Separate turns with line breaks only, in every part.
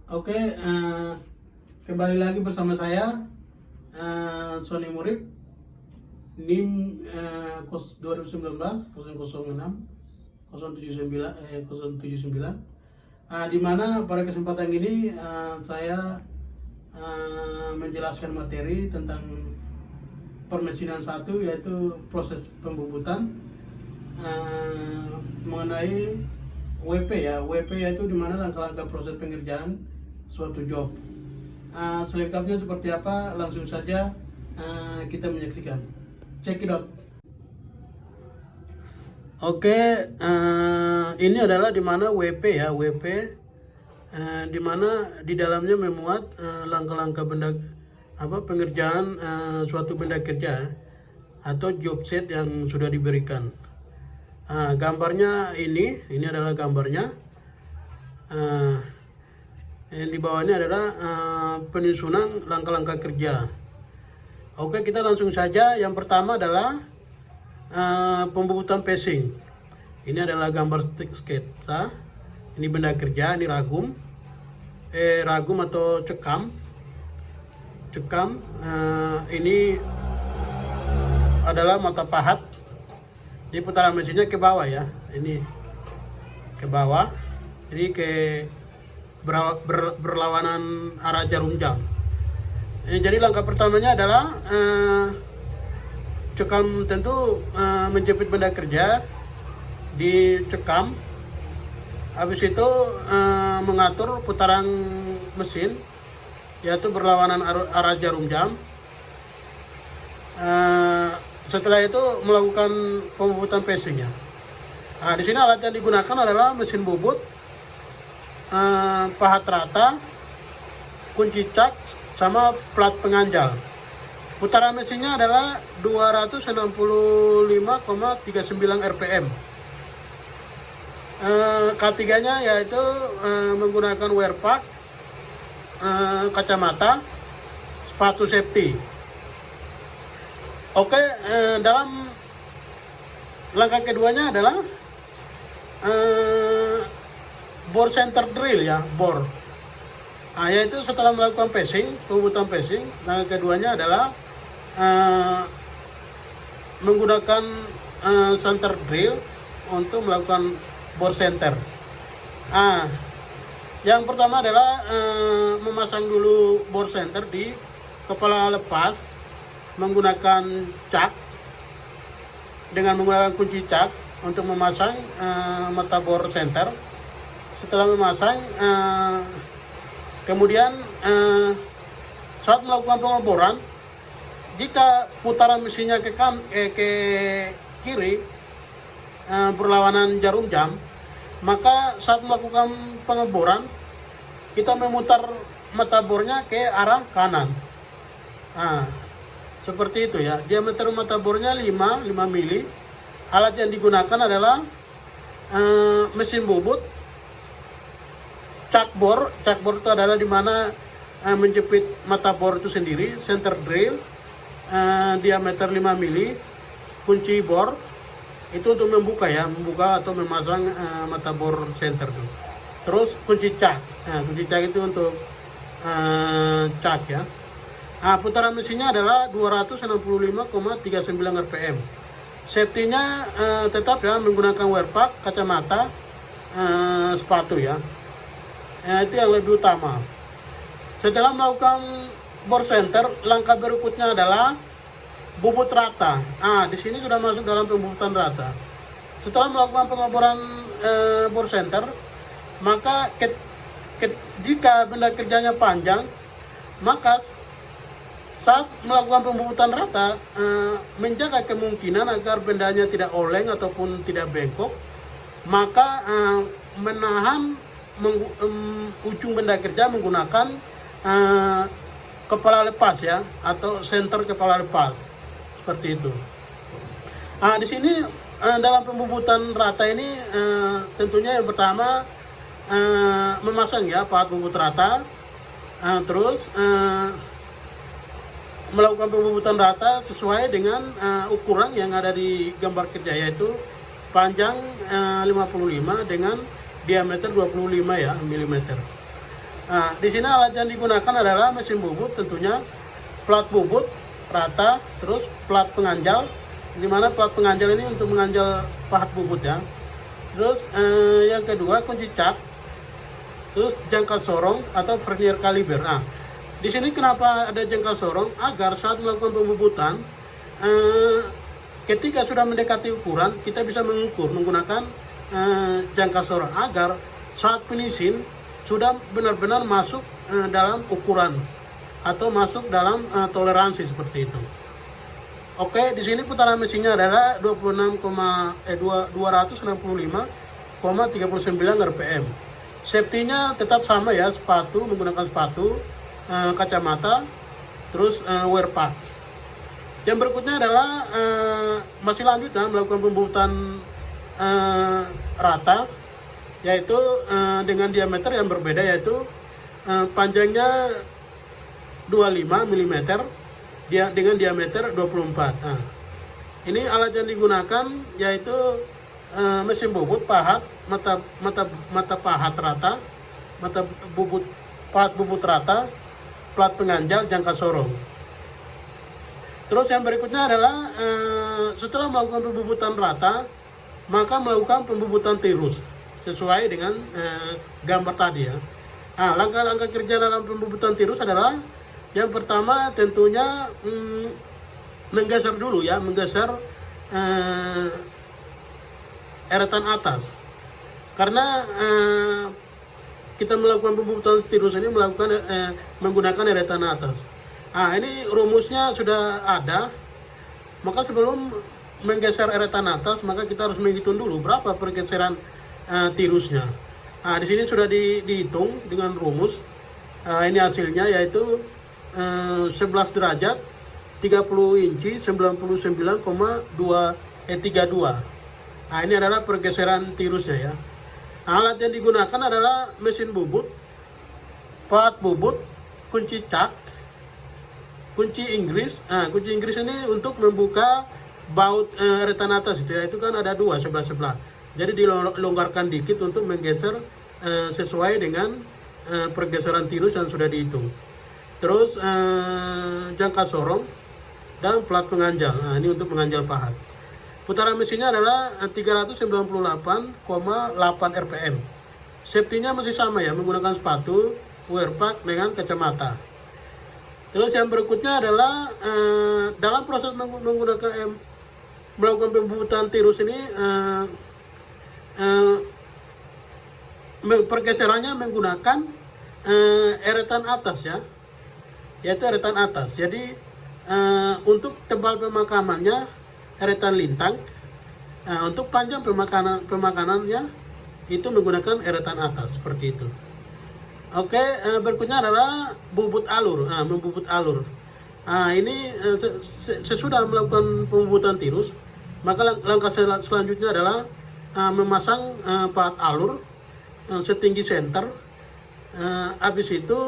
Oke, kembali lagi bersama saya, Sony Murid, NIM 2019 006 079 079. Di mana pada kesempatan ini saya menjelaskan materi tentang permesinan 1, yaitu proses pembubutan mengenai WP ya. WP yaitu dimana langkah-langkah proses pengerjaan suatu job. Selengkapnya seperti apa, langsung saja kita menyaksikan. Check it out. Oke, ini adalah dimana WP ya, WP dimana di dalamnya memuat langkah-langkah pengerjaan suatu benda kerja atau job set yang sudah diberikan. Gambarnya ini adalah gambarnya. Yang di bawahnya adalah penyusunan langkah-langkah kerja. Oke, kita langsung saja. Yang pertama adalah pembubutan pacing. Ini adalah gambar sketsa. Ini benda kerja, ini ragum. Ragum atau cekam. Ini adalah mata pahat. Ini putaran mesinnya ke bawah ya. Ini ke bawah. Jadi berlawanan arah jarum jam. Jadi langkah pertamanya adalah cekam tentu menjepit benda kerja, dicekam. Habis itu mengatur putaran mesin, yaitu berlawanan arah jarum jam. Setelah itu melakukan pembubutan pacingnya. Di sini alat yang digunakan adalah mesin bubut, pahat rata, kunci cak, sama plat penganjal. Putaran mesinnya adalah 265,39 rpm. K3-nya yaitu menggunakan wear pack, kacamata, sepatu safety. Oke, dalam langkah keduanya adalah bore center drill ya, bore. Yaitu setelah melakukan pembubutan pacing, langkah keduanya adalah menggunakan center drill untuk melakukan bore center. Yang pertama adalah memasang dulu bore center di kepala lepas menggunakan cak, dengan menggunakan kunci cak untuk memasang mata bore center. Setelah memasang, kemudian saat melakukan pengeboran, jika putaran mesinnya ke kiri berlawanan jarum jam, maka saat melakukan pengeboran kita memutar mata bornya ke arah kanan. Seperti itu ya. Diameter mata bornya 5 mili. Alat yang digunakan adalah mesin bubut, cakbor. Cakbor itu adalah dimana menjepit mata bor itu sendiri. Center drill, diameter 5 mili. Kunci bor itu untuk membuka atau memasang mata bor center tuh. Terus kunci cak. Kunci cak itu untuk cak ya. Putaran mesinnya adalah 265,39 rpm. Safety-nya tetap ya, menggunakan wear pack, kacamata, sepatu ya. Itu yang lebih utama. Setelah melakukan bore center, langkah berikutnya adalah bubut rata. Di sini sudah masuk dalam pembubutan rata. Setelah melakukan pengeboran bore center, maka jika benda kerjanya panjang, maka saat melakukan pembubutan rata, menjaga kemungkinan agar bendanya tidak oleng ataupun tidak bengkok, maka menahan ujung benda kerja menggunakan kepala lepas ya, atau center kepala lepas, seperti itu. Di sini dalam pembubutan rata ini tentunya yang pertama memasang ya pahat bubut rata, terus melakukan pembubutan rata sesuai dengan ukuran yang ada di gambar kerja, yaitu panjang 55 dengan diameter 25 ya mm. Nah, di sini alat yang digunakan adalah mesin bubut, tentunya plat bubut rata, terus plat penganjal, di mana plat penganjal ini untuk menganjal pahat bubut ya. Terus yang kedua kunci cak, terus jangka sorong atau vernier kaliber. Nah, di sini kenapa ada jangka sorong? Agar saat melakukan pembubutan, ketika sudah mendekati ukuran, kita bisa mengukur menggunakan jangka sorong agar saat finishing sudah benar-benar masuk dalam ukuran atau masuk dalam toleransi seperti itu. Oke, di sini putaran mesinnya adalah 265,39 rpm. Safety-nya tetap sama ya, sepatu, menggunakan sepatu, kacamata, terus wear pack. Yang berikutnya adalah masih lanjutnya melakukan pembubutan rata, yaitu dengan diameter yang berbeda, yaitu panjangnya 25 mm dengan diameter 24. Nah, ini alat yang digunakan yaitu mesin bubut pahat, mata pahat rata, mata bubut pahat bubut rata, plat penganjal, jangka sorong. Terus yang berikutnya adalah setelah melakukan pembubutan rata, maka melakukan pembubutan tirus sesuai dengan gambar tadi ya. Nah, langkah-langkah kerja dalam pembubutan tirus adalah yang pertama tentunya menggeser dulu ya, menggeser eretan atas. Karena kita melakukan pembubutan tirus ini menggunakan eretan atas. Nah, ini rumusnya sudah ada. Maka sebelum menggeser eretan atas, maka kita harus menghitung dulu berapa pergeseran tirusnya. Nah, di sini sudah dihitung dengan rumus. Ini hasilnya yaitu 11 derajat 30 inci 99,32. Nah, ini adalah pergeseran tirusnya ya. Alat yang digunakan adalah mesin bubut, pahat bubut, kunci cak, kunci Inggris. Nah, kunci Inggris ini untuk membuka baut eretan atas itu kan ada dua sebelah-sebelah. Jadi dilonggarkan dikit untuk menggeser sesuai dengan pergeseran tirus yang sudah dihitung. Terus jangka sorong dan plat penganjal. Nah, ini untuk menganjal pahat. Putaran mesinnya adalah 398,8 rpm. Safety-nya masih sama ya, menggunakan sepatu, wear pack dengan kacamata. Terus yang berikutnya adalah dalam proses melakukan pembubutan tirus ini, pergeserannya menggunakan eretan atas ya, yaitu eretan atas. Jadi untuk tebal pemakamannya eretan lintang, untuk panjang pemakanannya itu menggunakan eretan atas seperti itu. Oke, berikutnya adalah bubut alur. Membubut alur. Ini sesudah melakukan pembubutan tirus, maka langkah selanjutnya adalah memasang pahat alur setinggi senter. Habis itu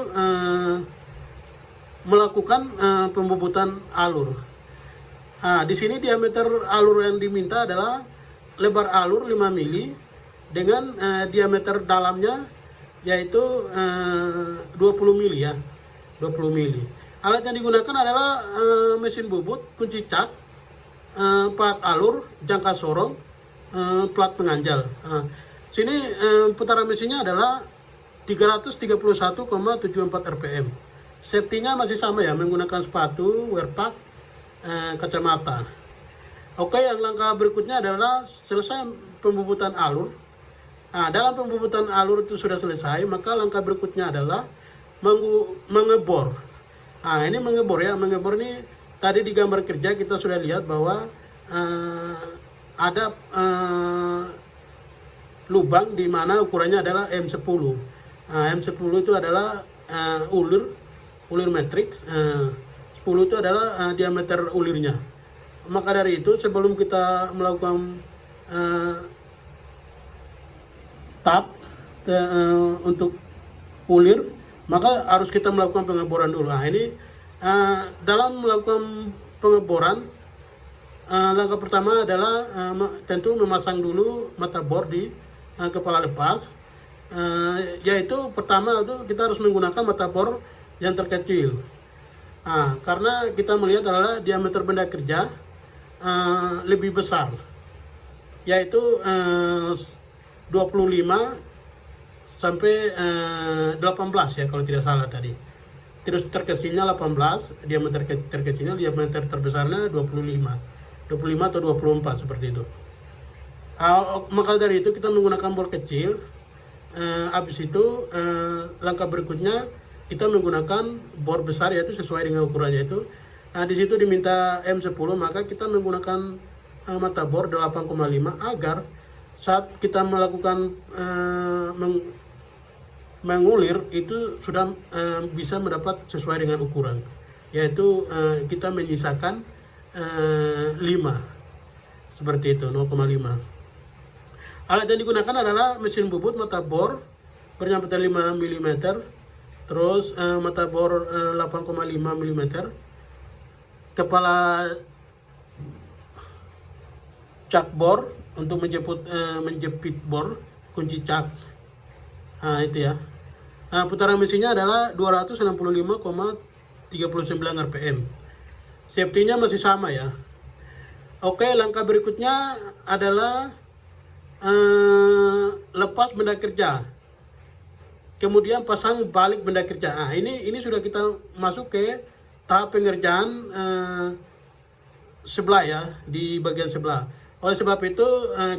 melakukan pembubutan alur. Di sini diameter alur yang diminta adalah lebar alur 5 mili dengan diameter dalamnya yaitu 20 mili ya, 20 mili. Alat yang digunakan adalah mesin bubut, kunci cak, pahat alur, jangka sorong, plat penganjal. Sini putaran mesinnya adalah 331,74 rpm. Safety-nya masih sama ya, menggunakan sepatu, wear pack, kacamata. Oke, yang langkah berikutnya adalah selesai pembubutan alur. Dalam pembubutan alur itu sudah selesai, maka langkah berikutnya adalah mengebor. Ini mengebor ya, mengebor ini tadi di gambar kerja kita sudah lihat bahwa ada lubang di mana ukurannya adalah M10. M10 itu adalah ulir matriks, 10 itu adalah diameter ulirnya. Maka dari itu sebelum kita melakukan tap untuk ulir, maka harus kita melakukan pengeboran dulu. Ini dalam melakukan pengeboran, langkah pertama adalah tentu memasang dulu mata bor di kepala lepas. Yaitu pertama itu kita harus menggunakan mata bor yang terkecil. Karena kita melihat adalah diameter benda kerja lebih besar, yaitu 25 sampai 18 ya kalau tidak salah tadi. Terus terkecilnya 18, diameter terkecilnya, diameter terbesarnya 25 atau 24 seperti itu. Maka dari itu kita menggunakan bor kecil. Habis itu langkah berikutnya kita menggunakan bor besar, yaitu sesuai dengan ukurannya itu. Di situ diminta M10, maka kita menggunakan mata bor 8,5 agar saat kita melakukan mengulir itu sudah bisa mendapat sesuai dengan ukuran, yaitu kita menyisakan 5 seperti itu, 0,5. Alat yang digunakan adalah mesin bubut mata bor berdiameter 5 mm, terus mata bor 8,5 mm, kepala cak bor untuk menjepit bor, kunci cak. Itu ya. Putaran mesinnya adalah 265,39 rpm. Safety-nya masih sama ya. Oke, langkah berikutnya adalah lepas benda kerja. Kemudian pasang balik benda kerja. Ini sudah kita masuk ke tahap pengerjaan sebelah ya, di bagian sebelah. Oleh sebab itu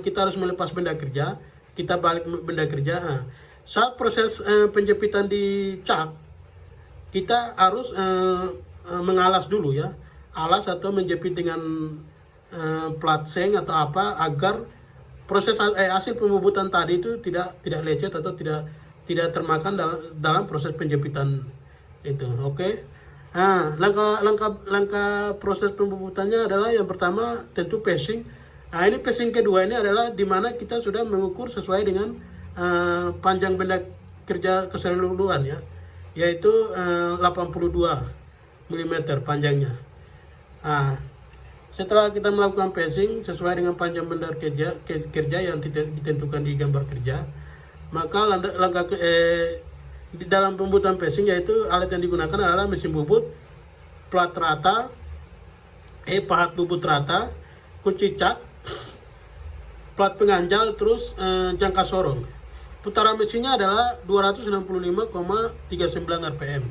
kita harus melepas benda kerja, kita balik benda kerja. Saat proses penjepitan di cak, kita harus mengalas dulu ya, alas atau menjepit dengan plat seng atau apa, agar proses hasil pembubutan tadi itu tidak lecet atau tidak termakan dalam proses penjepitan itu. Oke. Langkah proses pembubutannya adalah yang pertama tentu pacing. Ini pacing kedua ini adalah dimana kita sudah mengukur sesuai dengan panjang benda kerja keseluruhan ya, yaitu 82 mm panjangnya. Setelah kita melakukan pacing sesuai dengan panjang benda kerja yang ditentukan di gambar kerja, maka langkah di dalam pembuatan pacing, yaitu alat yang digunakan adalah mesin bubut, plat rata, pahat bubut rata, kunci cak, plat penganjal, terus jangka sorong. Putaran mesinnya adalah 265,39 rpm.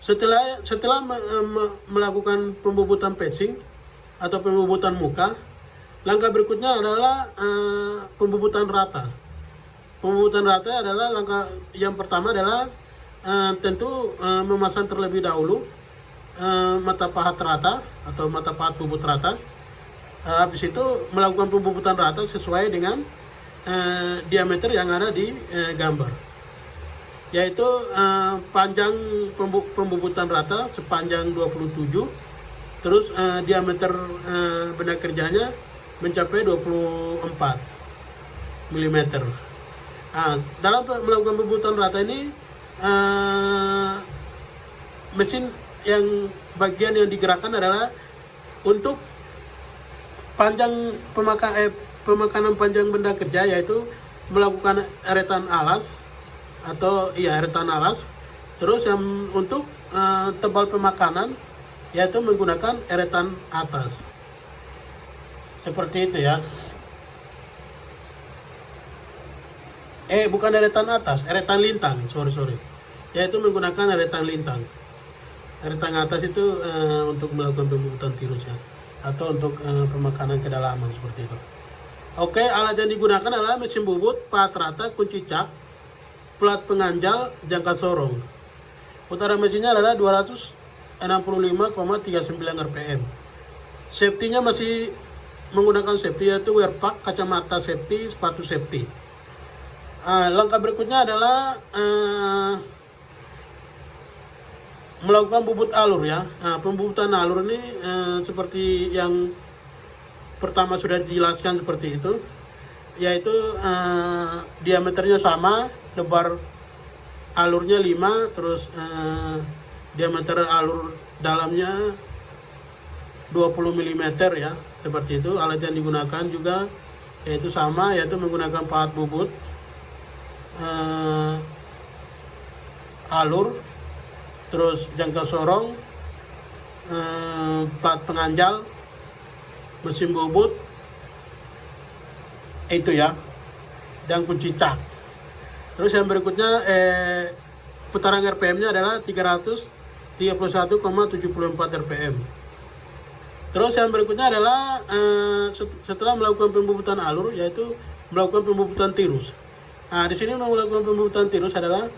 Setelah melakukan pembubutan pacing atau pembubutan muka, langkah berikutnya adalah pembubutan rata. Pembubutan rata adalah langkah yang pertama adalah tentu memasang terlebih dahulu mata pahat rata atau mata pahat bubut rata. Habis itu melakukan pembubutan rata sesuai dengan diameter yang ada di gambar, yaitu panjang pembubutan rata sepanjang 27, terus diameter benda kerjanya mencapai 24 mm. Dalam melakukan pembubutan rata ini mesin yang bagian yang digerakkan adalah untuk panjang pemakanan panjang benda kerja, yaitu melakukan eretan alas atau eretan alas. Terus yang untuk tebal pemakanan, yaitu menggunakan eretan atas seperti itu ya. Bukan eretan atas, eretan lintang, sorry, yaitu menggunakan eretan lintang. Eretan atas itu untuk melakukan pembubutan tirus ya, atau untuk pemakanan kedalaman seperti itu. Oke, alat yang digunakan adalah mesin bubut, pahat rata, kunci cak, plat penganjal, jangka sorong. Putaran mesinnya adalah 265,39 rpm. Safety-nya masih menggunakan safety, yaitu wear pack, kacamata safety, sepatu safety. Langkah berikutnya adalah melakukan bubut alur ya. Pembubutan alur ini seperti yang pertama sudah dijelaskan seperti itu, yaitu diameternya sama, lebar alurnya 5, terus diameter alur dalamnya 20 mm ya, seperti itu. Alat yang digunakan juga yaitu sama, yaitu menggunakan pahat bubut eh, alur, terus jangka sorong, plat penganjal, mesin bobot, itu ya, dan kunci cak. Terus yang berikutnya putaran RPM-nya adalah 331,74 RPM. Terus yang berikutnya adalah setelah melakukan pembobotan alur, yaitu melakukan pembobotan tirus. Nah, di sini melakukan pembobotan tirus adalah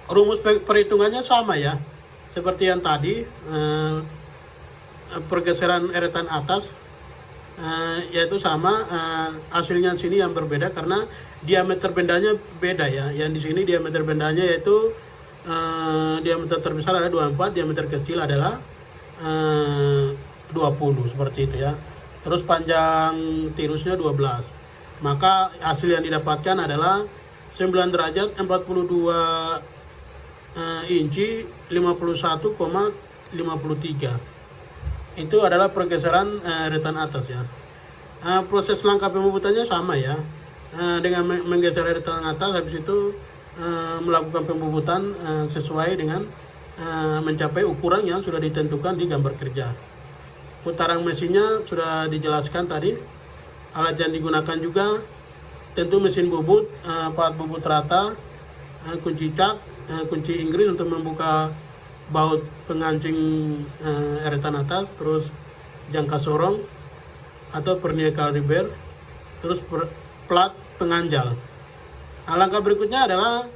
rumus perhitungannya sama ya, seperti yang tadi, pergeseran eretan atas, yaitu sama, hasilnya sini yang berbeda karena diameter bendanya beda ya. Yang di sini diameter bendanya yaitu diameter terbesar adalah 24, diameter kecil adalah 20, seperti itu ya. Terus panjang tirusnya 12. Maka hasil yang didapatkan adalah 9 derajat 42 inci 51,53. Itu adalah pergeseran eretan atas ya. Proses langkah pembobotannya sama ya, dengan menggeser eretan atas, habis itu melakukan pembobotan sesuai dengan mencapai ukuran yang sudah ditentukan di gambar kerja. Putaran mesinnya sudah dijelaskan tadi. Alat yang digunakan juga tentu mesin bobot, plat bobot rata, kunci cak, kunci Inggris untuk membuka baut pengancing eretan atas, terus jangka sorong atau vernier kaliber, terus plat penganjal. Langkah berikutnya adalah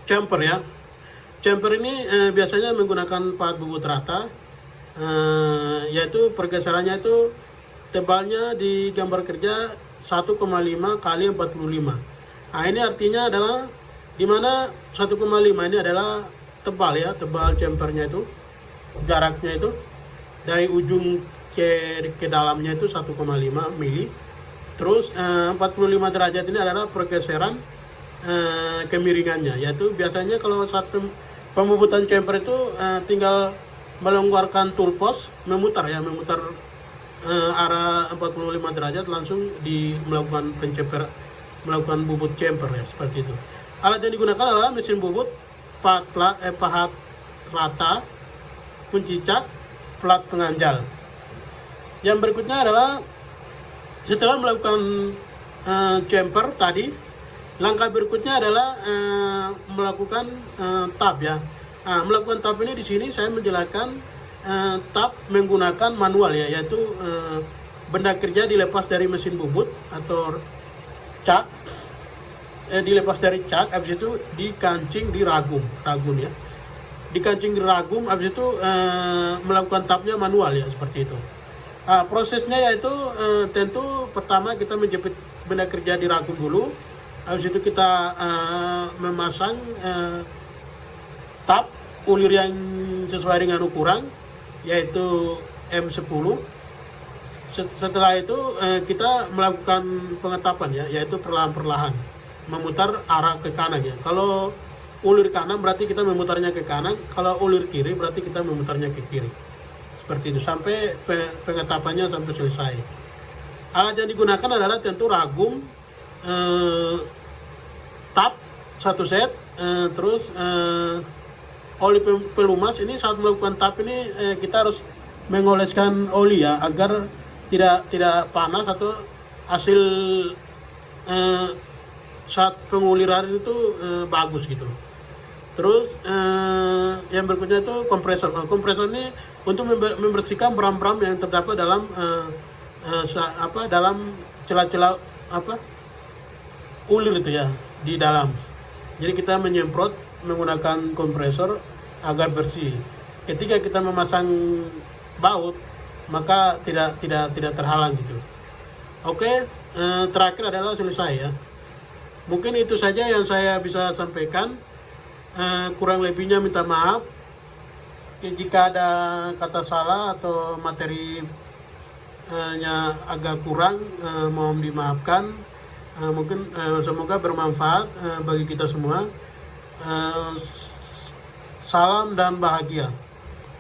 chamfer ya. Chamfer ini biasanya menggunakan plat bobot rata, yaitu pergeserannya itu tebalnya di gambar kerja 1,5 kali 45. Nah, ini artinya adalah dimana 1,5 ini adalah tebal ya, tebal chamfernya itu, jaraknya itu dari ujung ke dalamnya itu 1,5 mili. Terus 45 derajat ini adalah pergeseran kemiringannya, yaitu biasanya kalau saat pembobotan chamfer itu tinggal melonggarkan toolpost, memutar arah 45 derajat langsung melakukan melakukan bobot chamfer ya, seperti itu. Alat yang digunakan adalah mesin bobot, pahat rata, kunci cak, plat penganjal. Yang berikutnya adalah setelah melakukan chamfer tadi, langkah berikutnya adalah melakukan tab ya. Nah, melakukan tab ini di sini saya menjelaskan tab menggunakan manual ya, yaitu benda kerja dilepas dari mesin bobot atau cak, dilepas dari cak, habis itu dikancing di ragum ya. Dikancing di ragum, habis itu melakukan tabnya manual ya, seperti itu. Prosesnya yaitu tentu pertama kita menjepit benda kerja di ragum dulu, habis itu kita memasang tab ulir yang sesuai dengan ukuran, yaitu M10. Setelah itu kita melakukan pengetapan ya, yaitu perlahan-perlahan memutar arah ke kanan ya. Kalau ulir kanan berarti kita memutarnya ke kanan, kalau ulir kiri berarti kita memutarnya ke kiri. Seperti itu sampai pengetapannya sampai selesai. Alat yang digunakan adalah tentu ragum, tab satu set, terus oli pelumas. Ini saat melakukan tab ini kita harus mengoleskan oli ya, agar tidak panas atau hasil saat penguliran itu bagus gitu. Terus yang berikutnya itu kompresor. Kompresor ini untuk membersihkan beram-beram yang terdapat dalam dalam celah-celah ulir itu ya di dalam. Jadi kita menyemprot menggunakan kompresor agar bersih. Ketika kita memasang baut, maka tidak terhalang gitu. Oke, terakhir adalah selesai ya. Mungkin itu saja yang saya bisa sampaikan. Kurang lebihnya minta maaf. Jika ada kata salah atau materinya agak kurang, mohon dimaafkan. Mungkin semoga bermanfaat bagi kita semua. Salam dan bahagia.